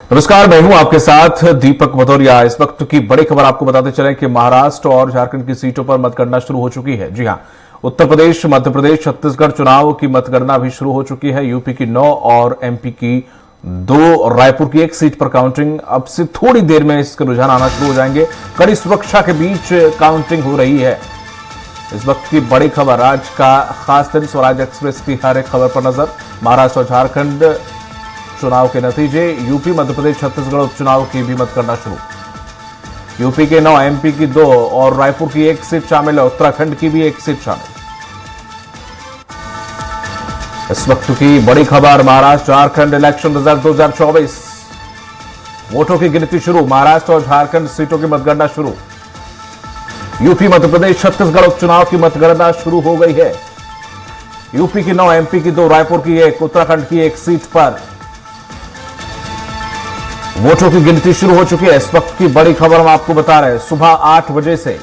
नमस्कार, मैं हूं आपके साथ दीपक भदौरिया। इस वक्त की बड़ी खबर आपको बताते चलें कि महाराष्ट्र और झारखंड की सीटों पर मतगणना शुरू हो चुकी है। जी हां, उत्तर प्रदेश, मध्य प्रदेश, छत्तीसगढ़ चुनाव की मतगणना भी शुरू हो चुकी है। यूपी की 9 और एमपी की 2, रायपुर की 1 सीट पर काउंटिंग अब से थोड़ी देर में इसके रुझान आना शुरू हो जाएंगे। कड़ी सुरक्षा के बीच काउंटिंग हो रही है। इस वक्त की बड़ी खबर, आज का खास दिन, स्वराज एक्सप्रेस की हर एक खबर पर नजर। महाराष्ट्र और झारखंड चुनाव के नतीजे, यूपी, मध्य प्रदेश, छत्तीसगढ़ उपचुनाव की भी मतगणना शुरू। यूपी के 9, एमपी की 2 और रायपुर की 1 सीट शामिल है। उत्तराखंड की भी 1 सीट शामिल। इस वक्त की बड़ी खबर, महाराष्ट्र झारखंड इलेक्शन रिजल्ट 2024, वोटों की गिनती शुरू। महाराष्ट्र और झारखंड सीटों की मतगणना शुरू। यूपी, मध्य प्रदेश, छत्तीसगढ़ उपचुनाव की मतगणना शुरू हो गई है। यूपी की 9, एमपी की 2, रायपुर की 1, उत्तराखंड की 1 सीट पर वोटों की गिनती शुरू हो चुकी है। इस वक्त की बड़ी खबर हम आपको बता रहे हैं, सुबह 8 बजे से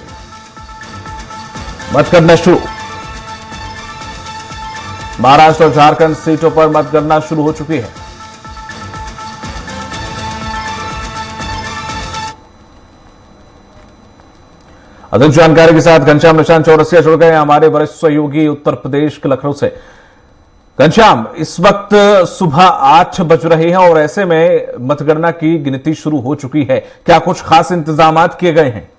मतगणना शुरू। महाराष्ट्र और झारखंड सीटों पर मतगणना शुरू हो चुकी है। अधिक जानकारी के साथ घनश्याम निशान चौरसिया जुड़ गए हमारे वरिष्ठ सहयोगी उत्तर प्रदेश के लखनऊ से। घनश्याम, इस वक्त सुबह 8 बज रहे हैं और ऐसे में मतगणना की गिनती शुरू हो चुकी है। क्या कुछ खास इंतजाम किए गए हैं?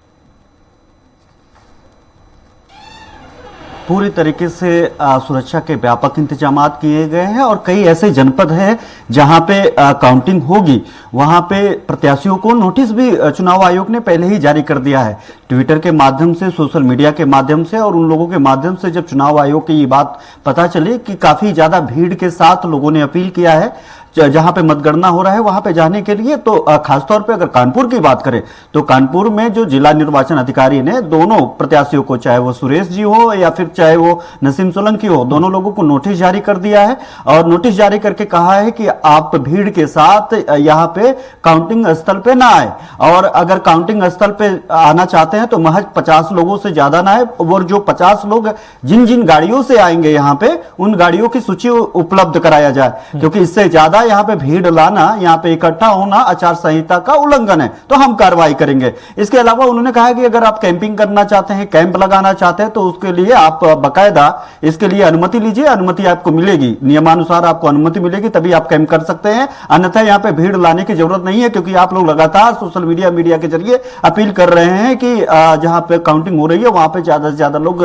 पूरी तरीके से सुरक्षा के व्यापक इंतजाम किए गए हैं और कई ऐसे जनपद हैं जहां पे काउंटिंग होगी। वहां पे प्रत्याशियों को नोटिस भी चुनाव आयोग ने पहले ही जारी कर दिया है। ट्विटर के माध्यम से, सोशल मीडिया के माध्यम से और उन लोगों के माध्यम से जब चुनाव आयोग की ये बात पता चली कि काफी ज्यादा भीड़ के साथ लोगों ने अपील किया है जहां पे मतगणना हो रहा है वहां पे जाने के लिए, तो खासतौर पे अगर कानपुर की बात करें तो कानपुर में जो जिला निर्वाचन अधिकारी ने दोनों प्रत्याशियों को, चाहे वो सुरेश जी हो या फिर चाहे वो नसीम सोलंकी हो, दोनों लोगों को नोटिस जारी कर दिया है और नोटिस जारी करके कहा है कि आप भीड़ के साथ यहाँ पे काउंटिंग स्थल पे ना आए और अगर काउंटिंग स्थल पे आना चाहते हैं तो महज 50 लोगों से ज्यादा ना आए। और जो 50 लोग जिन जिन गाड़ियों से आएंगे यहाँ पे, उन गाड़ियों की सूची उपलब्ध कराया जाए, क्योंकि इससे ज्यादा यहाँ पे भीड़ लाना, यहाँ पे इकट्ठा होना आचार संहिता का उल्लंघन है, तो हम कार्रवाई करेंगे। इसके अलावा उन्होंने कहा कि अगर आप कैंपिंग करना चाहते हैं, कैंप लगाना चाहते हैं, तो उसके लिए आप बकायदा इसके लिए अनुमति लीजिए। अनुमति आपको मिलेगी, नियमानुसार आपको अनुमति मिलेगी, तभी आप कैंप कर सकते हैं। अन्यथा यहाँ पे भीड़ लाने की जरूरत नहीं है, क्योंकि आप लोग लगातार सोशल मीडिया के जरिए अपील कर रहे हैं कि जहां पे काउंटिंग हो रही है वहां पे ज्यादा से ज्यादा लोग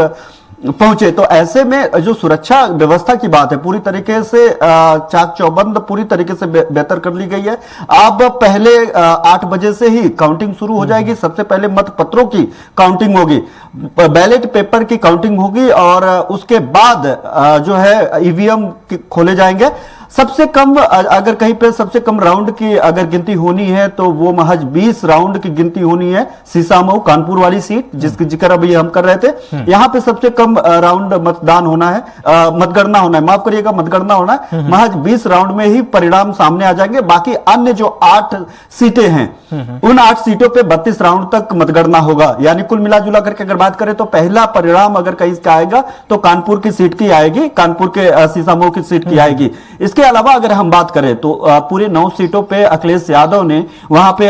पहुंचे। तो ऐसे में जो सुरक्षा व्यवस्था की बात है, पूरी तरीके से चाक चौबंद पूरी तरीके से बेहतर कर ली गई है। अब पहले 8 बजे से ही काउंटिंग शुरू हो जाएगी। सबसे पहले मतपत्रों की काउंटिंग होगी, बैलेट पेपर की काउंटिंग होगी और उसके बाद जो है ईवीएम खोले जाएंगे। सबसे कम, अगर कहीं पे सबसे कम राउंड की अगर गिनती होनी है तो वो महज 20 राउंड की गिनती होनी है। सीसामऊ कानपुर वाली सीट जिसकी जिक्र अभी हम कर रहे थे, यहाँ पे सबसे कम राउंड मतदान होना है, मतगणना होना है, माफ करिएगा, मतगणना होना है। महज 20 राउंड में ही परिणाम सामने आ जाएंगे। बाकी अन्य जो 8 सीटें हैं, उन 8 सीटों पे 32 राउंड तक मतगणना होगा। यानी कुल मिला जुला करके अगर बात करें तो पहला परिणाम अगर कहीं का आएगा तो कानपुर की सीट की आएगी, कानपुर के सीसामऊ की सीट की आएगी। इसके अलावा अगर हम बात करें तो पूरे 9 सीटों पे अखिलेश यादव ने वहां पे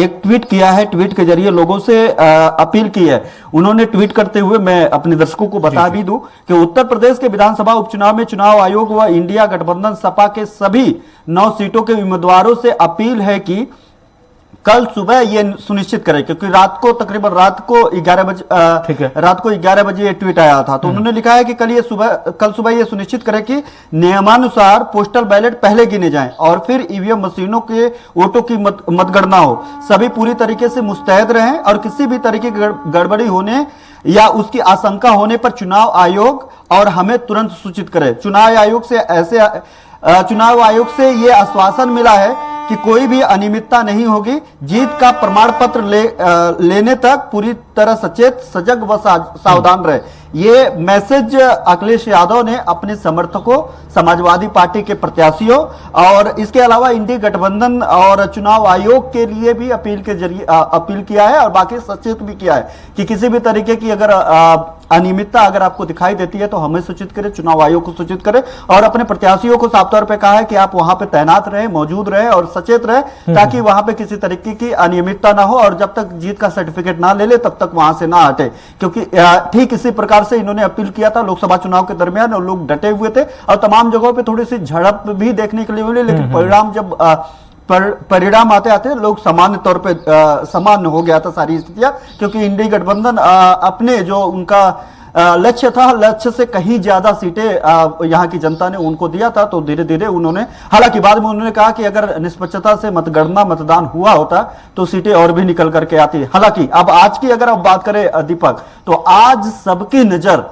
एक ट्वीट किया है, ट्वीट के जरिए लोगों से अपील की है। उन्होंने ट्वीट करते हुए, मैं अपने दर्शकों को बता भी दूं कि उत्तर प्रदेश के विधानसभा उपचुनाव में चुनाव आयोग व इंडिया गठबंधन सपा के सभी 9 सीटों के उम्मीदवारों से अपील है कि कल सुबह ये सुनिश्चित करें, क्योंकि तकरीबन रात को 11 बजे ये ट्वीट आया था, तो उन्होंने लिखा है कि कल सुबह ये सुनिश्चित करें कि नियमानुसार पोस्टल बैलेट पहले गिने जाएं और फिर ईवीएम मशीनों के वोटों की मतगणना हो। सभी पूरी तरीके से मुस्तैद रहें और किसी भी तरीके की गड़बड़ी होने या उसकी आशंका होने पर चुनाव आयोग और हमें तुरंत सूचित करें। चुनाव आयोग से यह आश्वासन मिला है कि कोई भी अनियमितता नहीं होगी। जीत का प्रमाण पत्र लेने तक पूरी तरह सचेत, सजग व सावधान रहे। ये मैसेज अखिलेश यादव ने अपने समर्थकों, समाजवादी पार्टी के प्रत्याशियों और इसके अलावा इंडी गठबंधन और चुनाव आयोग के लिए भी अपील के जरिए अपील किया है और बाकी सचेत भी किया है कि किसी भी तरीके की अगर अनियमितता अगर आपको दिखाई देती है तो हमें सूचित करें, चुनाव आयोग को सूचित करें और अपने प्रत्याशियों को साफ तौर पर कहा है कि आप वहां पे तैनात रहे, मौजूद रहे और सचेत रहे, ताकि वहां पे किसी तरीके की अनियमितता ना हो और जब तक जीत का सर्टिफिकेट ना ले ले तब तक वहां से ना हटे। क्योंकि ठीक इसी प्रकार से इन्होंने अपील किया था लोकसभा चुनाव के दरमियान और लोग डटे हुए थे और तमाम जगहों पे थोड़ी सी झड़प भी देखने के लिए मिली, लेकिन परिणाम जब परिणाम आते आते लोग सामान्य तौर पे सामान्य हो गया था सारी स्थितियां, क्योंकि इंडी गठबंधन अपने जो उनका लक्ष्य था, लक्ष्य से कहीं ज्यादा सीटें यहां की जनता ने उनको दिया था। तो धीरे धीरे उन्होंने, हालांकि बाद में उन्होंने कहा कि अगर निष्पक्षता से मतगणना मतदान हुआ होता तो सीटें और भी निकल करके आती। हालांकि अब आज की अगर आप बात करें दीपक, तो आज सबकी नजर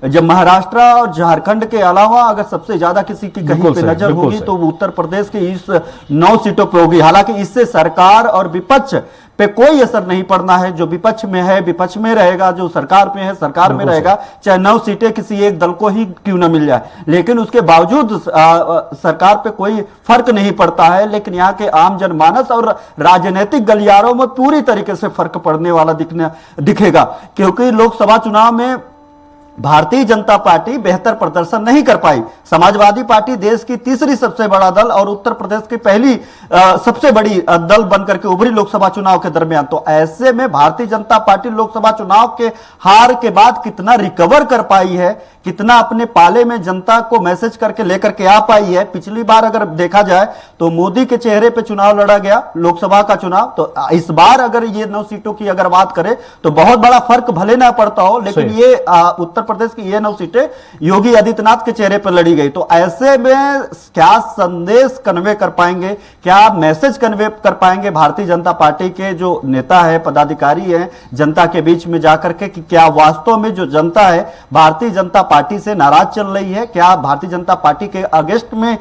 जब महाराष्ट्र और झारखंड के अलावा अगर सबसे ज्यादा किसी की कहीं पे नजर होगी तो वो उत्तर प्रदेश की इस 9 सीटों पे होगी। हालांकि इससे सरकार और विपक्ष पे कोई असर नहीं पड़ना है। जो विपक्ष में है विपक्ष में रहेगा, जो सरकार में है सरकार में रहेगा, चाहे 9 सीटें किसी एक दल को ही क्यों ना मिल जाए। लेकिन उसके बावजूद सरकार पे कोई फर्क नहीं पड़ता है, लेकिन यहाँ के आम जनमानस और राजनीतिक गलियारों में पूरी तरीके से फर्क पड़ने वाला दिखेगा, क्योंकि लोकसभा चुनाव में भारतीय जनता पार्टी बेहतर प्रदर्शन नहीं कर पाई। समाजवादी पार्टी देश की तीसरी सबसे बड़ा दल और उत्तर प्रदेश की पहली सबसे बड़ी दल बनकर के उभरी लोकसभा चुनाव के दरमियान। तो ऐसे में भारतीय जनता पार्टी लोकसभा चुनाव के हार के बाद कितना रिकवर कर पाई है, कितना अपने पाले में जनता को मैसेज करके लेकर के आ पाई है। पिछली बार अगर देखा जाए तो मोदी के चेहरे पे चुनाव लड़ा गया लोकसभा का चुनाव, तो इस बार अगर ये 9 सीटों की अगर बात करें तो बहुत बड़ा फर्क भले ना पड़ता हो, लेकिन ये उत्तर प्रदेश की ये 9 सीटें योगी आदित्यनाथ के चेहरे पर लड़ी गई। तो ऐसे में क्या संदेश कन्वे कर पाएंगे, क्या मैसेज कन्वे कर पाएंगे भारतीय जनता पार्टी के जो नेता है, पदाधिकारी हैं, जनता के बीच में जाकर के कि क्या वास्तव में जो जनता है भारतीय जनता पार्टी से नाराज चल रही है, क्या भारतीय जनता पार्टी के अगेंस्ट में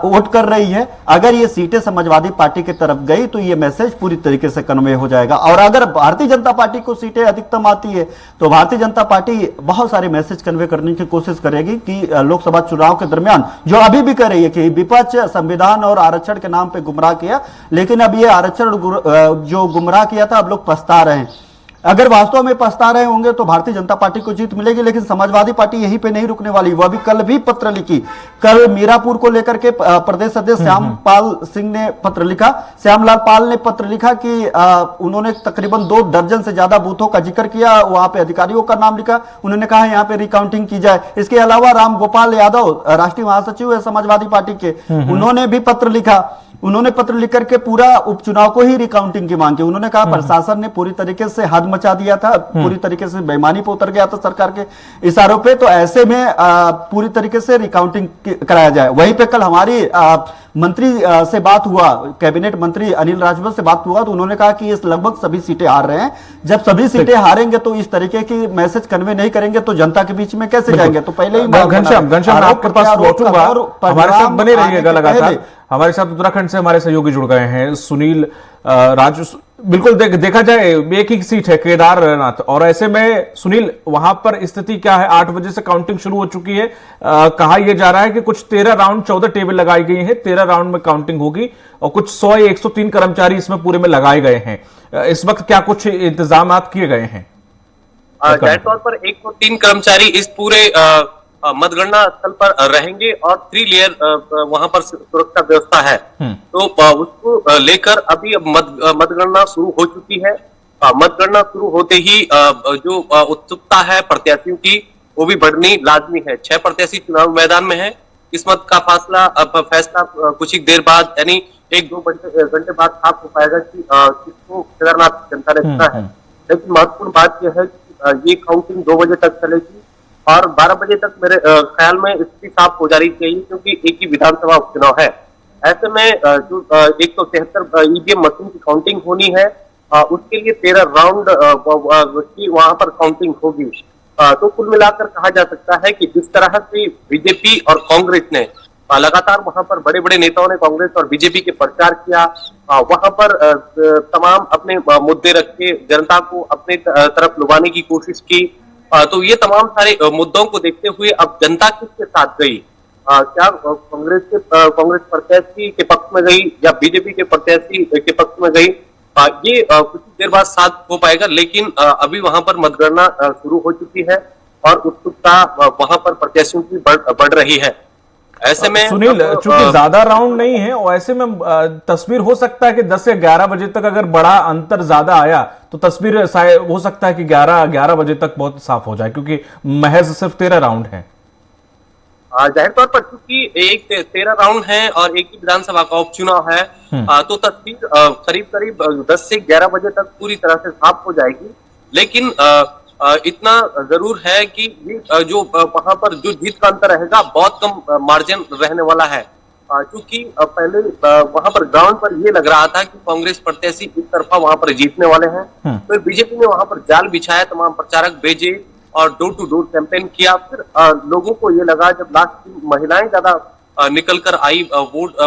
वोट कर रही है। अगर ये सीटें समाजवादी पार्टी की तरफ गई तो ये मैसेज पूरी तरीके से कन्वे हो जाएगा। और अगर भारतीय जनता पार्टी को सीटें अधिकतम आती है तो भारतीय जनता पार्टी बहुत सारे मैसेज कन्वे करने की कोशिश करेगी कि लोकसभा चुनाव के दरमियान जो अभी भी कर रही है कि विपक्ष संविधान और आरक्षण के नाम पे गुमराह किया, लेकिन अब ये आरक्षण जो गुमराह किया था अब लोग पछता रहे हैं। अगर वास्तव में पछता रहे होंगे तो भारतीय जनता पार्टी को जीत मिलेगी, लेकिन समाजवादी पार्टी यहीं पे नहीं रुकने वाली। वह भी कल भी पत्र लिखी, कल मीरापुर को लेकर के प्रदेश अध्यक्ष श्यामपाल सिंह ने पत्र लिखा, श्यामलाल पाल ने पत्र लिखा कि उन्होंने तकरीबन 2 दर्जन से ज्यादा बूथों का जिक्र किया, वहां पे अधिकारियों का नाम लिखा, उन्होंने कहा यहाँ पे रिकाउंटिंग की जाए। इसके अलावा राम गोपाल यादव राष्ट्रीय महासचिव है समाजवादी पार्टी के, उन्होंने भी पत्र लिखा, उन्होंने पत्र लिख करके पूरा उपचुनाव को ही रिकाउंटिंग की मांग की। उन्होंने कहा प्रशासन ने पूरी तरीके से हद मचा दिया था, पूरी तरीके से बेईमानी पर उतर गया था सरकार के इशारों पे, तो ऐसे में पूरी तरीके से रिकाउंटिंग कराया जाए। वहीं पे कल हमारी मंत्री से बात हुआ, कैबिनेट मंत्री अनिल राजभर से बात हुआ, तो उन्होंने कहा कि ये लगभग सभी सीटें हार रहे हैं। जब सभी सीटें हारेंगे तो इस तरीके की मैसेज कन्वे नहीं करेंगे तो जनता के बीच में कैसे जाएंगे। तो पहले ही घनश्याम आपके पास लौटूंगा, हमारे साथ बने रहिएगा लगातार। हमारे साथ उत्तराखंड से हमारे सहयोगी जुड़ गए हैं, सुनील राजू। बिल्कुल देखा जाए एक ही सीट है केदारनाथ, और ऐसे में सुनील वहां पर स्थिति क्या है? 8 बजे से काउंटिंग शुरू हो चुकी है। कहा यह जा रहा है कि कुछ 13 राउंड 14 टेबल लगाई गई हैं, 13 राउंड में काउंटिंग होगी और कुछ 100 या 103 कर्मचारी इसमें पूरे में लगाए गए हैं। इस वक्त क्या कुछ इंतजाम किए गए हैं? जाहिर तौर पर 103 कर्मचारी इस पूरे मतगणना स्थल पर रहेंगे और 3 लेयर वहां पर सुरक्षा व्यवस्था है, तो उसको लेकर अभी मतगणना शुरू हो चुकी है। मतगणना शुरू होते ही जो उत्सुकता है प्रत्याशियों की वो भी बढ़नी लाजमी है। 6 प्रत्याशी चुनाव मैदान में है। किस्मत का फैसला कुछ ही देर बाद यानी 1-2 घंटे बाद साफ हो पाएगा कि किसको केदारनाथ जनता ने चुना है। लेकिन महत्वपूर्ण बात यह है कि ये काउंटिंग 2 बजे तक चलेगी और 12 बजे तक मेरे ख्याल में स्थिति साफ हो जानी चाहिए, क्योंकि एक ही विधानसभा उपचुनाव है। ऐसे में जो 173 ईवीएम मशीन की काउंटिंग होनी है, उसके लिए 13 राउंड की वहां पर काउंटिंग होगी। तो कुल मिलाकर कहा जा सकता है कि जिस तरह से बीजेपी और कांग्रेस ने लगातार वहां पर बड़े बड़े नेताओं ने कांग्रेस और बीजेपी के प्रचार किया, वहां पर तमाम अपने मुद्दे रखे, जनता को अपने तरफ लुभाने की कोशिश की, तो ये तमाम सारे मुद्दों को देखते हुए अब जनता किसके साथ गई? क्या कांग्रेस प्रत्याशी के पक्ष में गई या बीजेपी के प्रत्याशी के पक्ष में गई? ये कुछ देर बाद साथ हो पाएगा, लेकिन अभी वहां पर मतगणना शुरू हो चुकी है और उत्सुकता वहां पर प्रत्याशियों की बढ़ रही है। ऐसे में सुनील, चूंकि ज्यादा राउंड नहीं है और ऐसे में तस्वीर हो सकता है कि 10 से 11 बजे तक अगर बड़ा अंतर ज्यादा आया तो तस्वीर हो सकता है कि 11 बजे तक बहुत साफ हो जाए, क्योंकि महज सिर्फ 13 राउंड है। जाहिर तौर पर चूंकि एक 13 राउंड है और एक ही विधानसभा का उपचुनाव है, तो तस्वीर करीब करीब 10 से 11 बजे तक पूरी तरह से साफ हो जाएगी। लेकिन इतना जरूर है कि ये जो वहां पर जो जीत का अंतर रहेगा बहुत कम मार्जिन रहने वाला है, क्योंकि पहले वहां पर ग्राउंड पर ये लग रहा था कि कांग्रेस प्रत्याशी एक तरफा वहां पर जीतने वाले हैं। फिर बीजेपी ने वहां पर जाल बिछाया, तमाम प्रचारक भेजे और डोर टू डोर कैंपेन किया। फिर लोगों को ये लगा, जब लास्ट की महिलाएं ज्यादा निकल कर आई वोट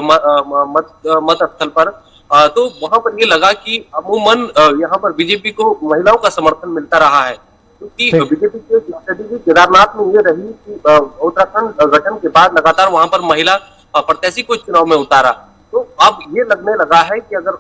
मत स्थल पर, तो वहां पर ये लगा कि अमूमन यहाँ पर बीजेपी को महिलाओं का समर्थन मिलता रहा है, क्योंकि बीजेपी की स्ट्रेटेजी केदारनाथ में ये रही कि उत्तराखंड गठन के बाद लगातार वहां पर महिला प्रत्याशी को चुनाव में उतारा। तो अब ये लगने लगा है कि अगर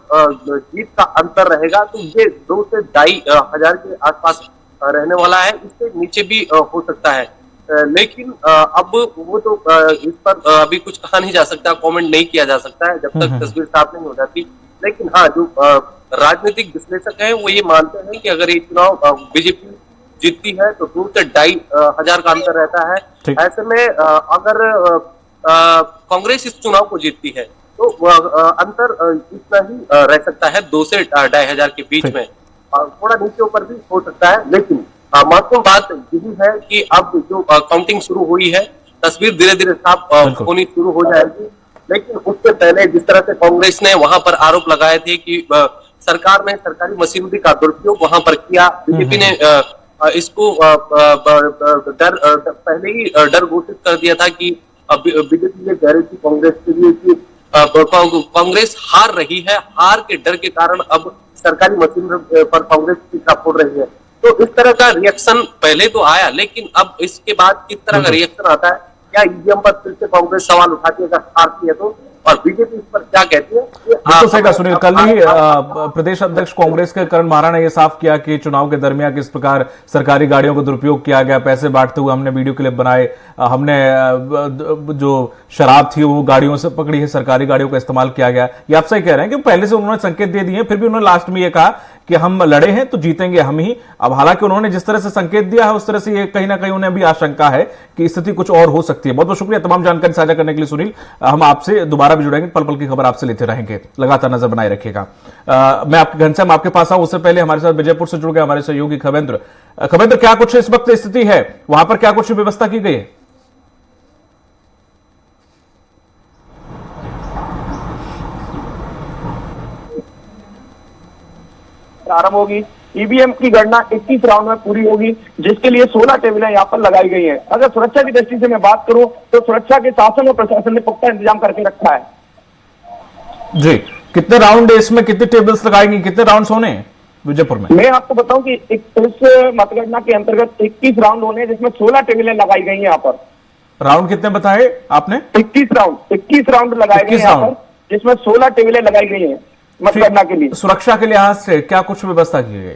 जीत का अंतर रहेगा तो ये 2 से 2.5 हजार के आसपास रहने वाला है, इससे नीचे भी हो सकता है। लेकिन अब वो तो इस पर अभी कुछ कहा नहीं जा सकता, कमेंट नहीं किया जा सकता है जब तक तस्वीर साफ नहीं हो जाती। लेकिन हाँ, जो राजनीतिक विश्लेषक हैं वो ये मानते हैं कि अगर ये चुनाव बीजेपी जीतती है तो 2 से 2.5 हजार का अंतर रहता है। ऐसे में अगर कांग्रेस इस चुनाव को जीतती है तो अंतर इतना ही रह सकता है, 2 से 2.5 हजार के बीच में, थोड़ा नीचे ऊपर भी हो सकता है। लेकिन महत्वपूर्ण बात यही है कि अब जो काउंटिंग शुरू हुई है, तस्वीर धीरे धीरे साफ होनी शुरू हो जाएगी। लेकिन उससे पहले जिस तरह से कांग्रेस ने वहां पर आरोप लगाए थे कि सरकार ने सरकारी मशीनरी का दुरुपयोग वहां पर किया, बीजेपी ने इसको पहले ही डर घोषित कर दिया था कि बीजेपी ये कह रही थी कांग्रेस के लिए कि कांग्रेस हार रही है, हार के डर के कारण अब सरकारी मशीनरी पर कांग्रेस पीछा फोड़ रही है। तो इस तरह का रिएक्शन पहले तो आया, लेकिन अब इसके बाद किस तरह का रिएक्शन आता है, क्या ईवीएम पर फिर से कांग्रेस सवाल उठाती है अगर हारती है तो, और बीजेपी इस पर क्या कहती है? बिल्कुल सही कहा सुनील। कल ही प्रदेश अध्यक्ष कांग्रेस के करण मारा ने यह साफ किया कि चुनाव के दरमियान किस प्रकार सरकारी गाड़ियों का दुरुपयोग किया गया, पैसे बांटते हुए हमने वीडियो क्लिप बनाए, हमने जो शराब थी वो गाड़ियों से पकड़ी है, सरकारी गाड़ियों का इस्तेमाल किया गया। ये आप सही कह रहे हैं कि पहले से उन्होंने संकेत दे दिए, फिर भी उन्होंने लास्ट में ये कहा कि हम लड़े हैं तो जीतेंगे हम ही। अब हालांकि उन्होंने जिस तरह से संकेत दिया है उस तरह से ये कहीं ना कहीं उन्हें भी आशंका है कि स्थिति कुछ और हो सकती है। बहुत बहुत शुक्रिया तमाम जानकारी साझा करने के लिए सुनील। हम आपसे दोबारा भी जुड़ेंगे, पल पल की खबर आपसे लेते रहेंगे, लगातार नजर बनाए रखिएगा। मैं आपके घनश्याम आपके पास आऊं, उससे पहले हमारे साथ विजयपुर से जुड़ गए हमारे सहयोगी खवेंद्र। खवेंद्र, क्या कुछ इस वक्त स्थिति है वहां पर, क्या कुछ व्यवस्था की गई है? प्रारंभ होगी। ईवीएम की गणना 21 राउंड में पूरी होगी, जिसके लिए 16 टेबलें यहाँ पर लगाई गई हैं। अगर सुरक्षा की दृष्टि से मैं बात करूं तो सुरक्षा के शासन और प्रशासन ने पुख्ता इंतजाम करके रखा है। जी, कितने राउंड है इसमें, कितने टेबल्स लगाएंगे, कितने राउंड होने हैं विजयपुर में? मैं आपको बताऊं कि इस मतगणना के अंतर्गत 21 राउंड होने हैं, जिसमें 16 टेबलें लगाई गई हैं। यहाँ पर राउंड कितने बताए आपने? 21 राउंड लगाए गए यहाँ पर, जिसमें 16 टेबलें लगाई गई है मतगणना के लिए। सुरक्षा के लिहाज से क्या कुछ व्यवस्था की गई?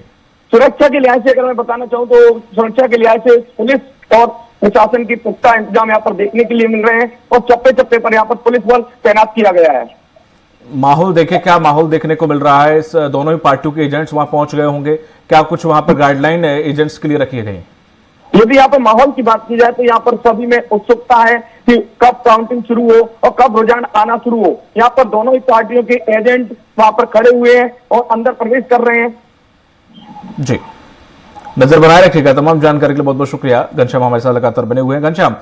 सुरक्षा के लिहाज से अगर मैं बताना चाहूं तो सुरक्षा के लिहाज से पुलिस और प्रशासन की पुख्ता इंतजाम यहाँ पर देखने के लिए मिल रहे हैं और चप्पे चप्पे पर यहाँ पर पुलिस बल तैनात किया गया है। माहौल देखे, क्या माहौल देखने को मिल रहा है? इस दोनों ही पार्टियों के एजेंट्स वहां पहुंच गए होंगे, क्या कुछ वहां पर गाइडलाइन एजेंट्स के लिए रखी गई? यदि यहाँ पर माहौल की बात की जाए तो यहाँ पर सभी में उत्सुकता है कि कब काउंटिंग शुरू हो और कब रुझान आना शुरू हो। यहाँ पर दोनों ही पार्टियों के एजेंट वहां पर खड़े हुए हैं और अंदर प्रवेश कर रहे हैं। जी, नजर बनाए रखिएगा। तमाम जानकारी के लिए बहुत बहुत शुक्रिया। घनश्याम हमारे साथ लगातार बने हुए हैं। घनश्याम,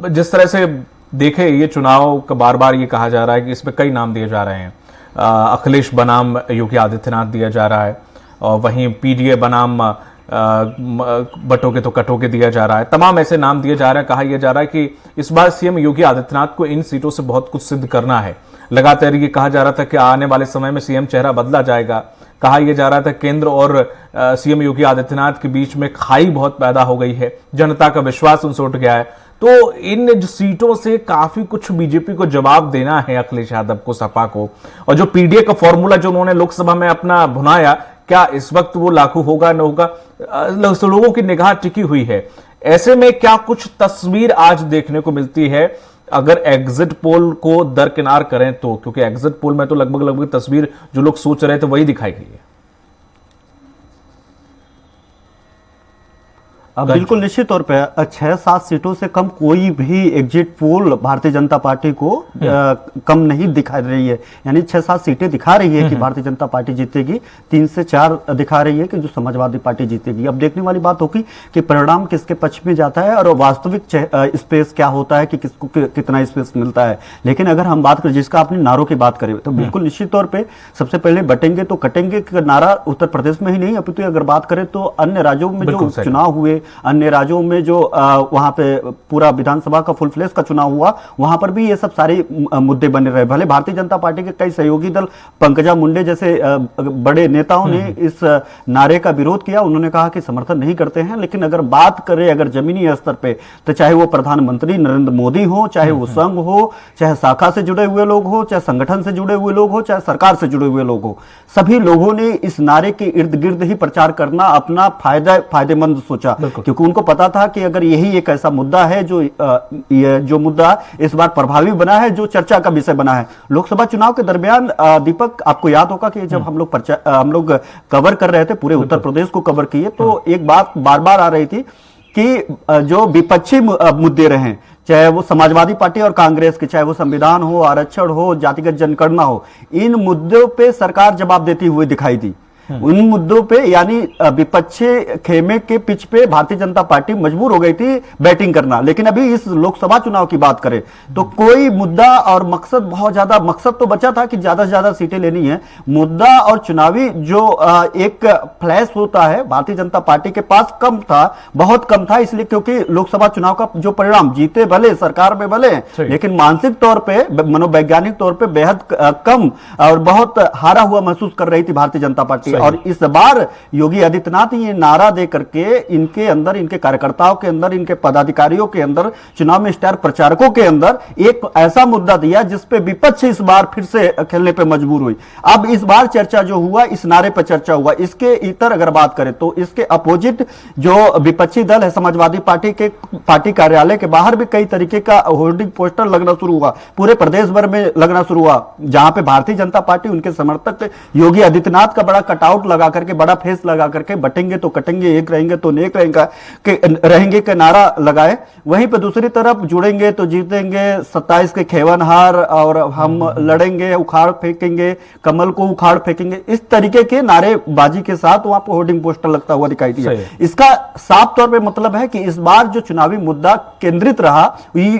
जिस तरह से देखे ये चुनाव का बार बार ये कहा जा रहा है कि इसमें कई नाम दिए जा रहे हैं, अखिलेश बनाम योगी आदित्यनाथ दिया जा रहा है और वहीं पीडीए बनाम बटोगे तो कटोगे दिया जा रहा है, तमाम ऐसे नाम दिए जा रहे हैं। कहा यह जा रहा है कि इस बार सीएम योगी आदित्यनाथ को इन सीटों से बहुत कुछ सिद्ध करना है। लगातार ये कहा जा रहा था कि आने वाले समय में सीएम चेहरा बदला जाएगा। कहा यह जा रहा था केंद्र और सीएम योगी आदित्यनाथ के बीच में खाई बहुत पैदा हो गई है, जनता का विश्वास उनसे उठ गया है। तो इन जो सीटों से काफी कुछ बीजेपी को जवाब देना है, अखिलेश यादव को, सपा को। और जो पीडीए का फॉर्मूला जो उन्होंने लोकसभा में अपना भुनाया, क्या इस वक्त वो लागू होगा न होगा, लोगों की निगाह टिकी हुई है। ऐसे में क्या कुछ तस्वीर आज देखने को मिलती है अगर एग्जिट पोल को दरकिनार करें तो? क्योंकि एग्जिट पोल में तो लगभग तस्वीर जो लोग सोच रहे थे वही दिखाई गई है। बिल्कुल निश्चित तौर पे 6-7 सीटों से कम कोई भी exit poll Bharatiya Janata party को कम नहीं दिखा रही है। यानी 6-7 सीटें दिखा रही है कि भारतीय जनता पार्टी जीतेगी, 3 से 4 दिखा रही है कि जो समाजवादी पार्टी जीतेगी। अब देखने वाली बात होगी कि परिणाम किसके पक्ष में जाता है और वास्तविक स्पेस क्या होता है कि किसको कितना स्पेस मिलता है। लेकिन अगर हम बात करें, जिसका आपने नारों की बात करें, तो बिल्कुल निश्चित तौर पर सबसे पहले बटेंगे तो कटेंगे का नारा उत्तर प्रदेश में ही नहीं, अपितु अगर बात करें तो अन्य राज्यों में जो चुनाव हुए, अन्य राज्यों में जो वहां पे पूरा विधानसभा का फुल फ्लेश का चुनाव हुआ, वहां पर भी ये सब सारे मुद्दे बने रहे। भले भारतीय जनता पार्टी के कई सहयोगी दल, पंकजा मुंडे जैसे बड़े नेताओं ने इस नारे का विरोध किया, उन्होंने कहा कि समर्थन नहीं करते हैं। लेकिन अगर बात करें अगर जमीनी स्तर पे, तो चाहे वो प्रधानमंत्री नरेंद्र मोदी हो, चाहे वो संघ हो, चाहे शाखा से जुड़े हुए लोग हो, चाहे संगठन से जुड़े हुए लोग हो, चाहे सरकार से जुड़े हुए लोग हो, सभी लोगों ने इस नारे के इर्द गिर्द ही प्रचार करना अपना फायदेमंद सोचा। क्योंकि उनको पता था कि अगर यही एक ऐसा मुद्दा है जो मुद्दा इस बार प्रभावी बना है, जो चर्चा का विषय बना है। लोकसभा चुनाव के दरमियान दीपक, आपको याद होगा कि जब हम लोग कवर कर रहे थे, पूरे उत्तर प्रदेश को कवर किए, तो एक बात बार बार आ रही थी कि जो विपक्षी मुद्दे रहे, चाहे वो समाजवादी पार्टी और कांग्रेस के, चाहे वो संविधान हो, आरक्षण हो, जातिगत जनगणना हो, इन मुद्दों पे सरकार जवाब देती हुई दिखाई दी। उन मुद्दों पे यानी विपक्षी खेमे के पिच पे भारतीय जनता पार्टी मजबूर हो गई थी बैटिंग करना। लेकिन अभी इस लोकसभा चुनाव की बात करें तो कोई मुद्दा और मकसद, बहुत ज्यादा मकसद तो बचा था कि ज्यादा से ज्यादा सीटें लेनी है। मुद्दा और चुनावी जो एक फ्लैश होता है भारतीय जनता पार्टी के पास कम था, बहुत कम था। इसलिए क्योंकि लोकसभा चुनाव का जो परिणाम, जीते भले, सरकार में भले, लेकिन मानसिक तौर पर, मनोवैज्ञानिक तौर पर बेहद कम और बहुत हारा हुआ महसूस कर रही थी भारतीय जनता पार्टी। और इस बार योगी आदित्यनाथ ये नारा दे करके इनके अंदर, इनके कार्यकर्ताओं के अंदर, इनके पदाधिकारियों के अंदर, चुनाव में स्टार प्रचारकों के अंदर एक ऐसा मुद्दा दिया जिस पे विपक्ष इस बार फिर से खेलने पे मजबूर हुई। अब इस बार चर्चा जो हुआ, इस नारे पर चर्चा हुआ। इसके इतर अगर बात करें तो इसके अपोजिट जो विपक्षी दल है, समाजवादी पार्टी के पार्टी कार्यालय के बाहर भी कई तरीके का होर्डिंग पोस्टर लगना शुरू हुआ, पूरे प्रदेश भर में लगना शुरू हुआ, जहां पे भारतीय जनता पार्टी, उनके समर्थक योगी आदित्यनाथ का बड़ा कटआउट लगा करके, बड़ा फेस लगा करके, बटेंगे तो कटेंगे, एक रहेंगे तो नेक रहेंगे के नारा लगाए। वहीं पे दूसरी तरफ जुड़ेंगे तो जीतेंगे, 27 के खेवनहार, और हम लड़ेंगे, उखाड़ फेंकेंगे, कमल को उखाड़ फेंकेंगे, इस तरीके के नारेबाजी के साथ वहां पर होर्डिंग पोस्टर लगता हुआ दिखाई दिया। इसका साफ तौर पे मतलब है कि इस बार जो चुनावी मुद्दा केंद्रित रहा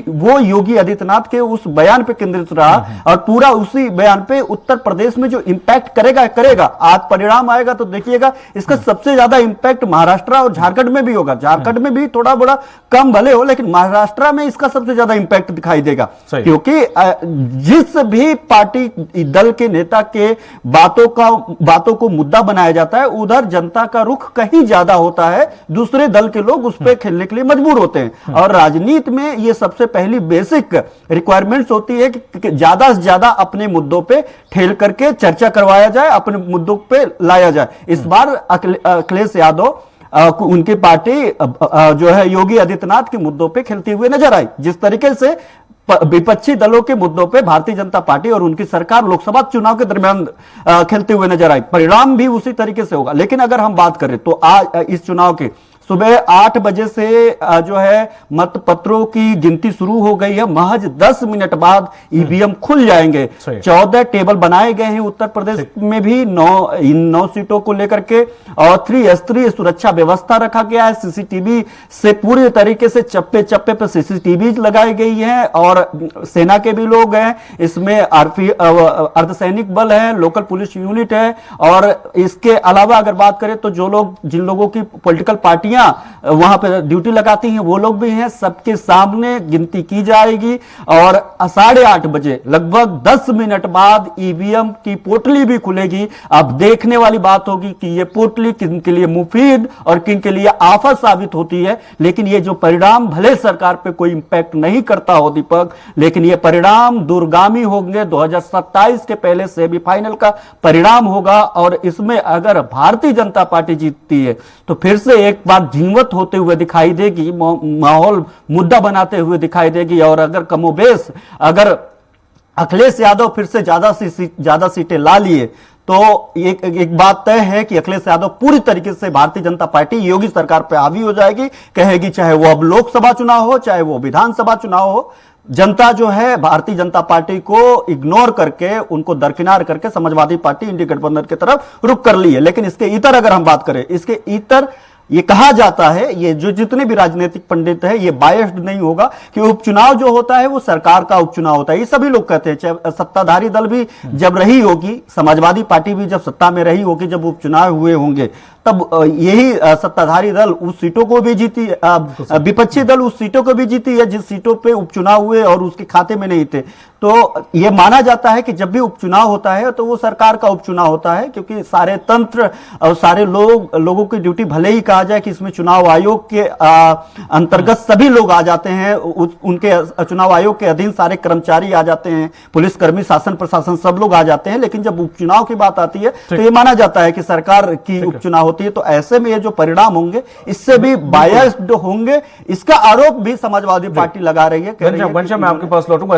वो योगी आदित्यनाथ के उस बयान पे केंद्रित रहा, और पूरा उसी बयान पे उत्तर प्रदेश में जो इंपैक्ट करेगा। आज परिणाम आएगा तो देखिएगा इसका सबसे ज्यादा इंपैक्ट महाराष्ट्र और झारखंड में भी होगा। झारखंड में भी थोड़ा बड़ा कम भले हो, लेकिन महाराष्ट्र में इसका सबसे ज्यादा इंपैक्ट दिखाई देगा। क्योंकि जिस भी पार्टी दल के नेता के बातों को मुद्दा बनाया जाता है, उधर जनता का रुख कहीं ज्यादा होता है, दूसरे दल के लोग उस पर खेलने के लिए मजबूर होते हैं। और राजनीति में यह सबसे पहली बेसिक रिक्वायरमेंट्स होती है कि ज्यादा से ज्यादा अपने मुद्दों पे ठेल करके चर्चा करवाया जाए, अपने मुद्दों पे लाया जाए। इस बार अखिलेश यादव उनकी पार्टी जो है योगी आदित्यनाथ के मुद्दों पे खेलती हुए नजर आई। जिस तरीके से विपक्षी दलों के मुद्दों पे भारतीय जनता पार्टी और उनकी सरकार लोकसभा चुनाव के दरमियान खेलते हुए नजर आई, परिणाम भी उसी तरीके से होगा। लेकिन अगर हम बात करें तो आज इस चुनाव के सुबह 8 बजे से जो है मतपत्रों की गिनती शुरू हो गई है। महज 10 मिनट बाद ईवीएम खुल जाएंगे। 14 टेबल बनाए गए हैं उत्तर प्रदेश में भी, इन 9 सीटों को लेकर के, और 3 सुरक्षा व्यवस्था रखा गया है। सीसीटीवी से पूरी तरीके से चप्पे पर सीसीटीवी लगाई गई है, और सेना के भी लोग हैं इसमें, अर्धसैनिक बल है, लोकल पुलिस यूनिट है। और इसके अलावा अगर बात करें तो जिन लोगों की पॉलिटिकल पार्टी पार्टियां वहां पे ड्यूटी लगाती हैं, वो लोग भी हैं, सबके सामने गिनती की जाएगी और 8:30 बजे लगभग 10 मिनट बाद ईवीएम की पोटली भी खुलेगी। अब देखने वाली बात होगी कि ये पोटली किन के लिए मुफीद और किन के लिए आफत साबित होती है। लेकिन ये जो परिणाम भले सरकार पे कोई इंपैक्ट नहीं करता हो दीपक, लेकिन ये परिणाम दूरगामी होंगे। 2027 के पहले सेमीफाइनल का परिणाम होगा और इसमें अगर भारतीय जनता पार्टी जीतती है तो फिर से एक बार झिंगवत होते हुए दिखाई देगी, माहौल मुद्दा बनाते हुए दिखाई देगी। और अगर कमोबेश अगर अखिलेश यादव फिर से ज्यादा सीटें ला लिए तो एक बात तय है कि अखिलेश यादव पूरी तरीके से भारतीय जनता पार्टी योगी सरकार पर हावी हो जाएगी, कहेगी चाहे वो अब लोकसभा चुनाव हो चाहे वो विधानसभा चुनाव हो। जनता जो है भारतीय जनता पार्टी को इग्नोर करके, उनको दरकिनार करके समाजवादी पार्टी इंडी गठबंधन की तरफ रुख कर ली है। लेकिन इसके इतर अगर हम बात करें, इसके इतर ये कहा जाता है, ये जो जितने भी राजनीतिक पंडित है ये बायस्ड नहीं होगा कि उपचुनाव जो होता है वो सरकार का उपचुनाव होता है। ये सभी लोग कहते हैं, चाहे सत्ताधारी दल भी जब रही होगी, समाजवादी पार्टी भी जब सत्ता में रही होगी, जब उपचुनाव हुए होंगे तब यही सत्ताधारी दल उस सीटों को भी जीती, विपक्षी दल उस सीटों को भी जीती है जिस सीटों पे उपचुनाव हुए और उसके खाते में नहीं थे। तो यह माना जाता है कि जब भी उपचुनाव होता है तो वो सरकार का उपचुनाव होता है, क्योंकि सारे तंत्र और सारे लोगों की ड्यूटी, भले ही कहा जाए कि इसमें चुनाव आयोग के अंतर्गत सभी लोग आ जाते हैं, उनके चुनाव आयोग के अधीन सारे कर्मचारी आ जाते हैं, पुलिसकर्मी, शासन प्रशासन सब लोग आ जाते हैं। लेकिन जब उपचुनाव की बात आती है तो ये माना जाता है कि सरकार की उपचुनाव होती है। तो ऐसे में ये जो परिणाम होंगे इससे भी बायस्ड होंगे, इसका आरोप भी समाजवादी पार्टी लगा रही है। मैं आपके पास लौटूंगा।